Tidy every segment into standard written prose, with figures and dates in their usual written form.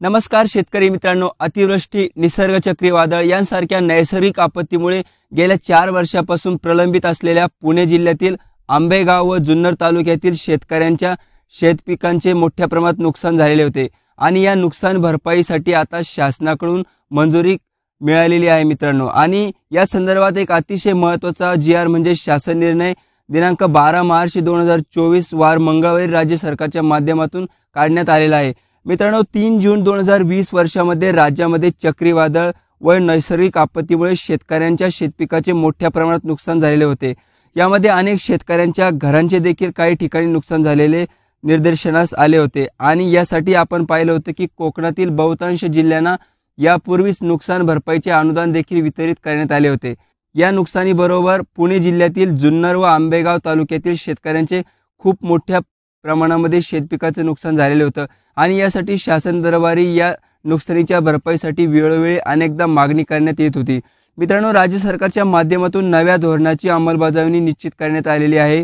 नमस्कार शेतकरी मित्रांनो, अतिवृष्टी, निसर्ग चक्रीवादळ यांसारख्या नैसर्गिक आपत्तीमुळे गेल्या 4 वर्षापासून प्रलंबित असलेल्या पुणे जिल्ह्यातील आंबेगाव व जुन्नर तालुक्यातील शेतकऱ्यांच्या शेतपिकांचे मोठ्या प्रमाणात नुकसान झालेले होते आणि या नुकसान भरपाईसाठी आता शासनाकडून मंजुरी मिळालेली आहे मित्रांनो। आणि या संदर्भात एक अतिशय महत्त्वाचा GR म्हणजे शासन निर्णय दिनांक 12 मार्च 2024 वार मंगळवारी राज्य सरकारच्या माध्यमातून काढण्यात आलेला आहे। मित्रांनो, 3 जून 2020 वर्षामध्ये राज्यामध्ये चक्रीवादळ व नैसर्गिक आपत्तीमुळे शेतकऱ्यांच्या शेतपिकाचे मोठ्या प्रमाणात नुकसान झालेले होते। यामध्ये अनेक शेतकऱ्यांच्या घरांचे देखील काही ठिकाणी नुकसान झालेले निदर्शनास आले होते आणि यासाठी आपण पाहिलं होतं की कोकणातील बहुतांश जिल्ह्यांना यापूर्वीच नुकसान भरपाईचे अनुदान देखील वितरित करण्यात आले होते। या नुकसानीबरोबर पुणे जिल्ह्यातील जुन्नर व आंबेगाव तालुक्यातील शेतकऱ्यांचे खूप मोठ्या प्रमाणामध्ये शेतपिकाचे नुकसान झालेले होते आणि यासाठी शासन दरबारी या नुकसानीच्या भरपाईसाठी वेळोवेळी अनेकदा मागणी करण्यात येत होती। मित्रांनो, राज्य सरकारच्या माध्यमातून नव्या धोरणाची अंमलबजावणी निश्चित करण्यात आलेली आहे।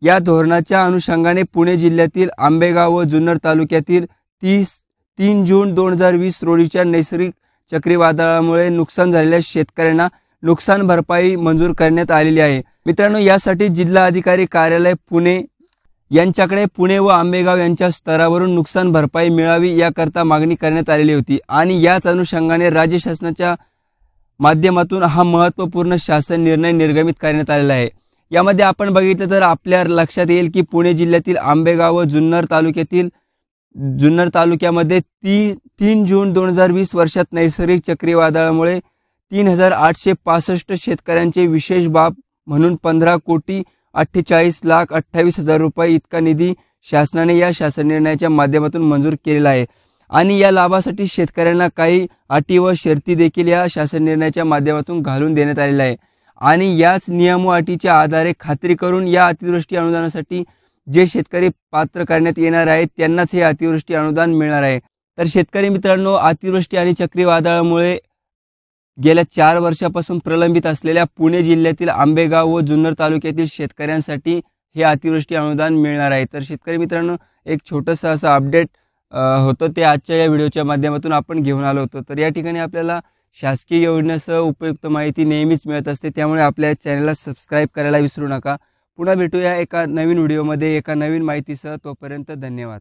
या धोरणाच्या अनुषंगाने पुणे जिल्ह्यातील आंबेगाव व जुन्नर तालुक्यातील 3 जून 2020 रोजीच्या नैसर्गिक चक्रीवादळामुळे नुकसान झालेल्या शेतकऱ्यांना नुकसान भरपाई मंजूर करण्यात आलेली आहे। मित्रांनो, यासाठी जिल्हा अधिकारी कार्यालय पुणे यांच्याकडे पुणे व आंबेगाव यांच्या स्तरावरून नुकसान भरपाई मिळावी याकरता मागणी करण्यात आलेली होती आणि याच अनुषंगाने राज्य शासनाच्या माध्यमातून हा महत्त्वपूर्ण शासन निर्णय निर्गमित करण्यात आलेला आहे। यामध्ये आपण बघितलं तर आपल्या लक्षात येईल की पुणे जिल्ह्यातील आंबेगाव व जुन्नर तालुक्यामध्ये 3 जून 2020 वर्षात नैसर्गिक चक्रीवादळामुळे 3865 शेतकऱ्यांचे विशेष बाब म्हणून 15,48,28,00,000 रुपये इतका निधी शासनाने या शासन निर्णयाच्या माध्यमातून मंजूर केलेला आहे आणि या लाभासाठी शेतकऱ्यांना काही अटी व शर्ती देखील या शासन निर्णयाच्या माध्यमातून घालून देण्यात आलेला आहे आणि याच नियम व अटीच्या आधारे खात्री करून या अतिवृष्टी अनुदानासाठी जे शेतकरी पात्र करण्यात येणार आहेत त्यांनाच हे अतिवृष्टी अनुदान मिळणार आहे। तर शेतकरी मित्रांनो, अतिवृष्टी आणि चक्रीवादळामुळे गेल्या 4 वर्षापासून प्रलंबित असलेल्या पुणे जिल्ह्यातील आंबेगाव व जुन्नर तालुक्यातील शेतकऱ्यांसाठी हे अतिवृष्टी अनुदान मिळणार आहे। तर शेतकरी मित्रांनो, एक छोटंसं असं अपडेट होतं ते आजच्या या व्हिडिओच्या माध्यमातून आपण घेऊन आलो होतो। तर या ठिकाणी आपल्याला शासकीय योजनेसह उपयुक्त माहिती नेहमीच मिळत असते, त्यामुळे आपल्या चॅनलला सबस्क्राईब करायला विसरू नका। पुन्हा भेटूया एका नवीन व्हिडिओमध्ये एका नवीन माहितीसह। तोपर्यंत धन्यवाद।